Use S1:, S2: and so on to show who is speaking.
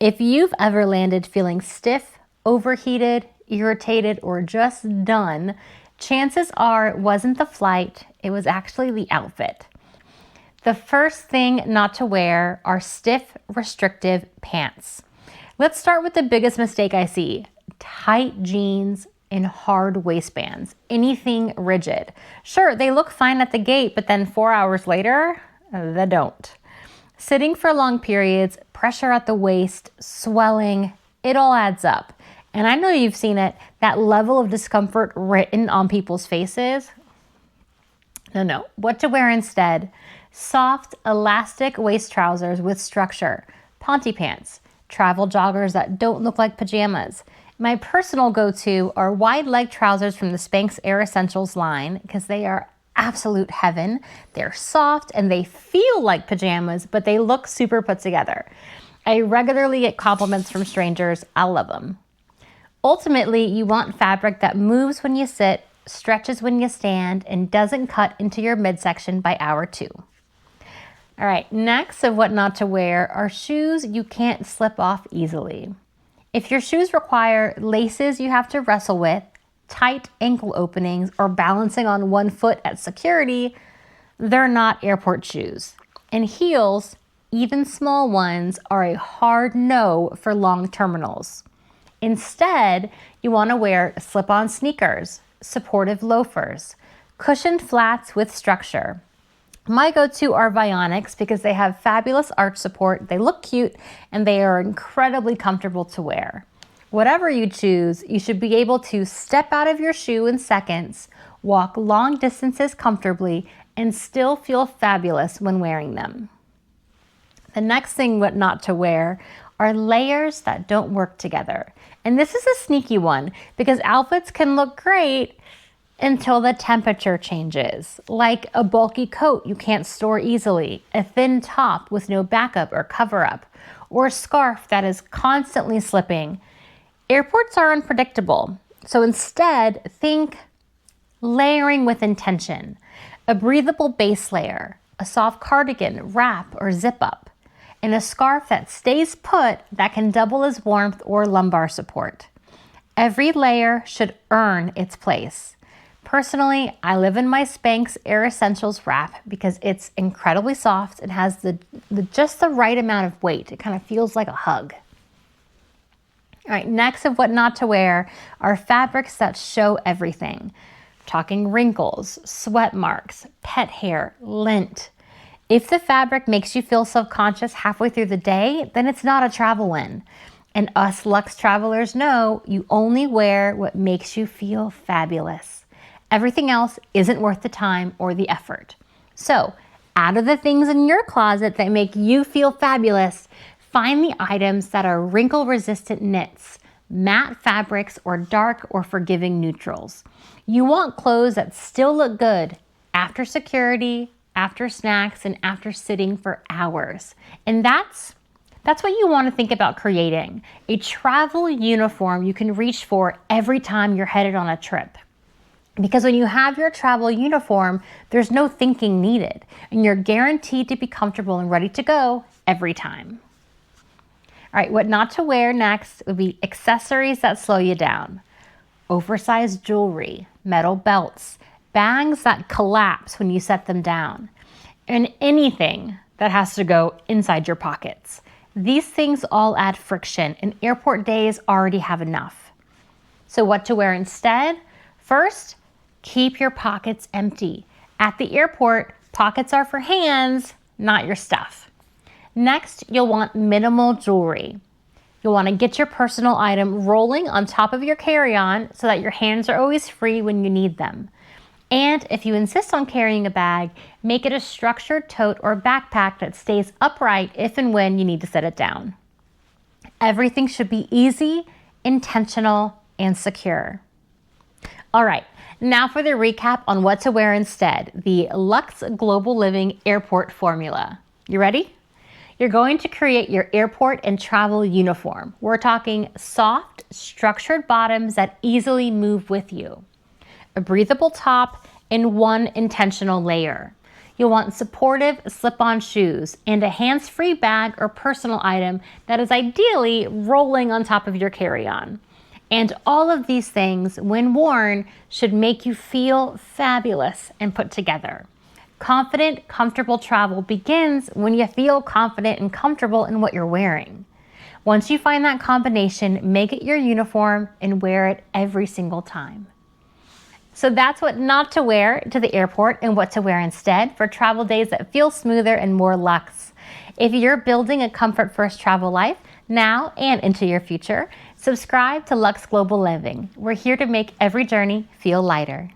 S1: If you've ever landed feeling stiff, overheated, irritated, or just done, chances are it wasn't the flight, it was actually the outfit. The first thing not to wear are stiff, restrictive pants. Let's start with the biggest mistake I see: tight jeans and hard waistbands, anything rigid. Sure, they look fine at the gate, but then 4 hours later, they don't. Sitting for long periods, pressure at the waist, swelling, it all adds up. And I know you've seen it, that level of discomfort written on people's faces. No. What to wear instead? Soft, elastic waist trousers with structure, ponte pants, travel joggers that don't look like pajamas. My personal go-to are wide leg trousers from the Spanx Air Essentials line because they are absolute heaven. They're soft and they feel like pajamas, but they look super put together. I regularly get compliments from strangers. I love them. Ultimately, you want fabric that moves when you sit, stretches when you stand, and doesn't cut into your midsection by hour 2. All right, next of what not to wear are shoes you can't slip off easily. If your shoes require laces you have to wrestle with, tight ankle openings, or balancing on one foot at security, they're not airport shoes. And heels, even small ones, are a hard no for long terminals. Instead, you want to wear slip-on sneakers, supportive loafers, cushioned flats with structure. My go-to are Vionics because they have fabulous arch support, they look cute, and they are incredibly comfortable to wear. Whatever you choose, you should be able to step out of your shoe in seconds, walk long distances comfortably, and still feel fabulous when wearing them. The next thing what not to wear are layers that don't work together. And this is a sneaky one because outfits can look great until the temperature changes, like a bulky coat you can't store easily, a thin top with no backup or cover up, or a scarf that is constantly slipping. Airports are unpredictable, so instead think layering with intention. A breathable base layer, a soft cardigan, wrap, or zip up, and a scarf that stays put that can double as warmth or lumbar support. Every layer should earn its place. Personally, I live in my Spanx Air Essentials wrap because it's incredibly soft and has just the right amount of weight. It kind of feels like a hug. All right, next of what not to wear are fabrics that show everything. Talking wrinkles, sweat marks, pet hair, lint. If the fabric makes you feel self-conscious halfway through the day, then it's not a travel win. And us luxe travelers know you only wear what makes you feel fabulous. Everything else isn't worth the time or the effort. So, out of the things in your closet that make you feel fabulous, find the items that are wrinkle-resistant knits, matte fabrics, or dark or forgiving neutrals. You want clothes that still look good after security, after snacks, and after sitting for hours. And that's what you want to think about creating. A travel uniform you can reach for every time you're headed on a trip. Because when you have your travel uniform, there's no thinking needed, and you're guaranteed to be comfortable and ready to go every time. All right, what not to wear next would be accessories that slow you down. Oversized jewelry, metal belts, bags that collapse when you set them down, and anything that has to go inside your pockets. These things all add friction, and airport days already have enough. So what to wear instead? First, keep your pockets empty. At the airport, pockets are for hands, not your stuff. Next, you'll want minimal jewelry. You'll want to get your personal item rolling on top of your carry-on so that your hands are always free when you need them. And if you insist on carrying a bag, make it a structured tote or backpack that stays upright if and when you need to set it down. Everything should be easy, intentional, and secure. All right. Now for the recap on what to wear instead, the Luxe Global Living Airport Formula. You ready? You're going to create your airport and travel uniform. We're talking soft, structured bottoms that easily move with you. A breathable top and one intentional layer. You'll want supportive slip-on shoes and a hands-free bag or personal item that is ideally rolling on top of your carry-on. And all of these things, when worn, should make you feel fabulous and put together. Confident, comfortable travel begins when you feel confident and comfortable in what you're wearing. Once you find that combination, make it your uniform and wear it every single time. So that's what not to wear to the airport and what to wear instead for travel days that feel smoother and more luxe. If you're building a comfort-first travel life now and into your future, subscribe to Luxe Global Living. We're here to make every journey feel lighter.